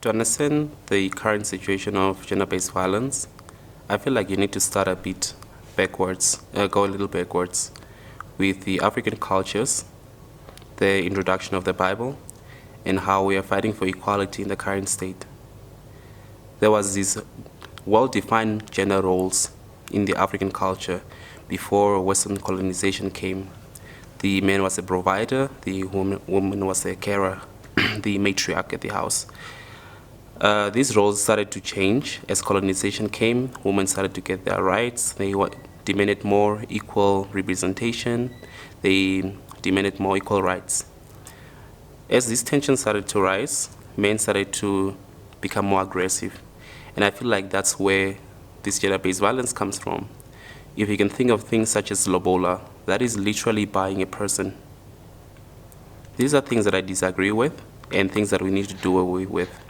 To understand the current situation of gender-based violence, I feel like you need to start a bit backwards, go a little backwards, with the African cultures, the introduction of the Bible, and how we are fighting for equality in the current state. There was these well-defined gender roles in the African culture before Western colonization came. The man was a provider, the woman was a carer, the matriarch at the house. These roles started to change as colonization came. Women started to get their rights. They demanded more equal representation. They demanded more equal rights. As these tensions started to rise, men started to become more aggressive. And I feel like that's where this gender-based violence comes from. If you can think of things such as lobola, that is literally buying a person. These are things that I disagree with and things that we need to do away with.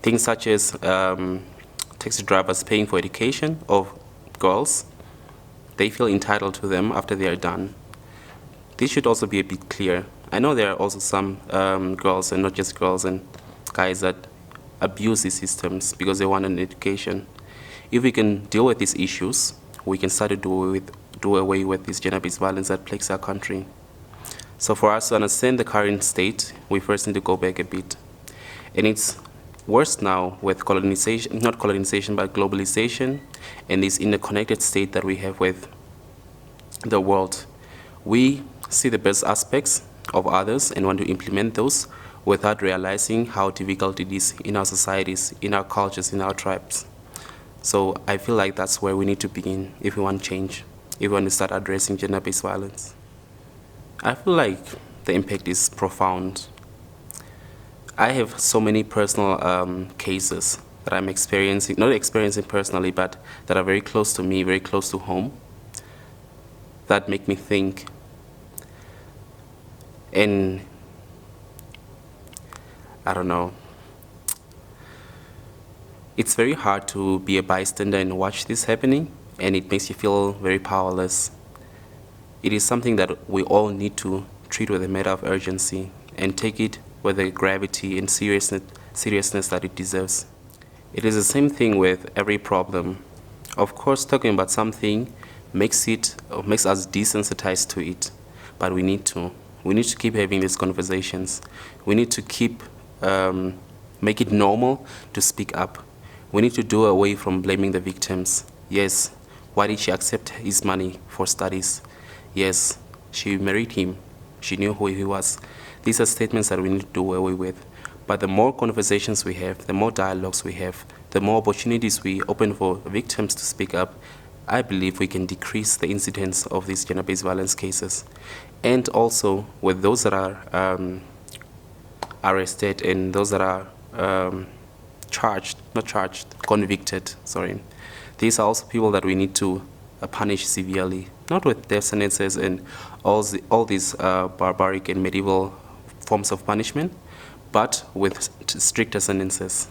Things such as taxi drivers paying for education of girls, they feel entitled to them after they are done. This should also be a bit clear. I know there are also some girls, and not just girls and guys, that abuse these systems because they want an education. If we can deal with these issues, we can start to do away with this gender-based violence that plagues our country. So for us to understand the current state, we first need to go back a bit. And it's worse now with colonization, not colonization, but globalization, and this interconnected state that we have with the world. We see the best aspects of others and want to implement those without realizing how difficult it is in our societies, in our cultures, in our tribes. So I feel like that's where we need to begin if we want change, if we want to start addressing gender-based violence. I feel like the impact is profound. I have so many personal cases that I'm experiencing, not experiencing personally, but that are very close to me, very close to home, that make me think. And I don't know. It's very hard to be a bystander and watch this happening, and it makes you feel very powerless. It is something that we all need to treat with a matter of urgency and take it with the gravity and seriousness that it deserves. It is the same thing with every problem. Of course, talking about something makes us desensitized to it, but we need to keep having these conversations. We need to keep make it normal to speak up. We need to do away from blaming the victims. Yes, why did she accept his money for studies? Yes, she married him. She knew who he was. These are statements that we need to do away with. But the more conversations we have, the more dialogues we have, the more opportunities we open for victims to speak up, I believe we can decrease the incidence of these gender-based violence cases. And also with those that are arrested and those that are convicted, sorry. These are also people that we need to punish severely, not with death sentences and all these barbaric and medieval forms of punishment, but with stricter sentences.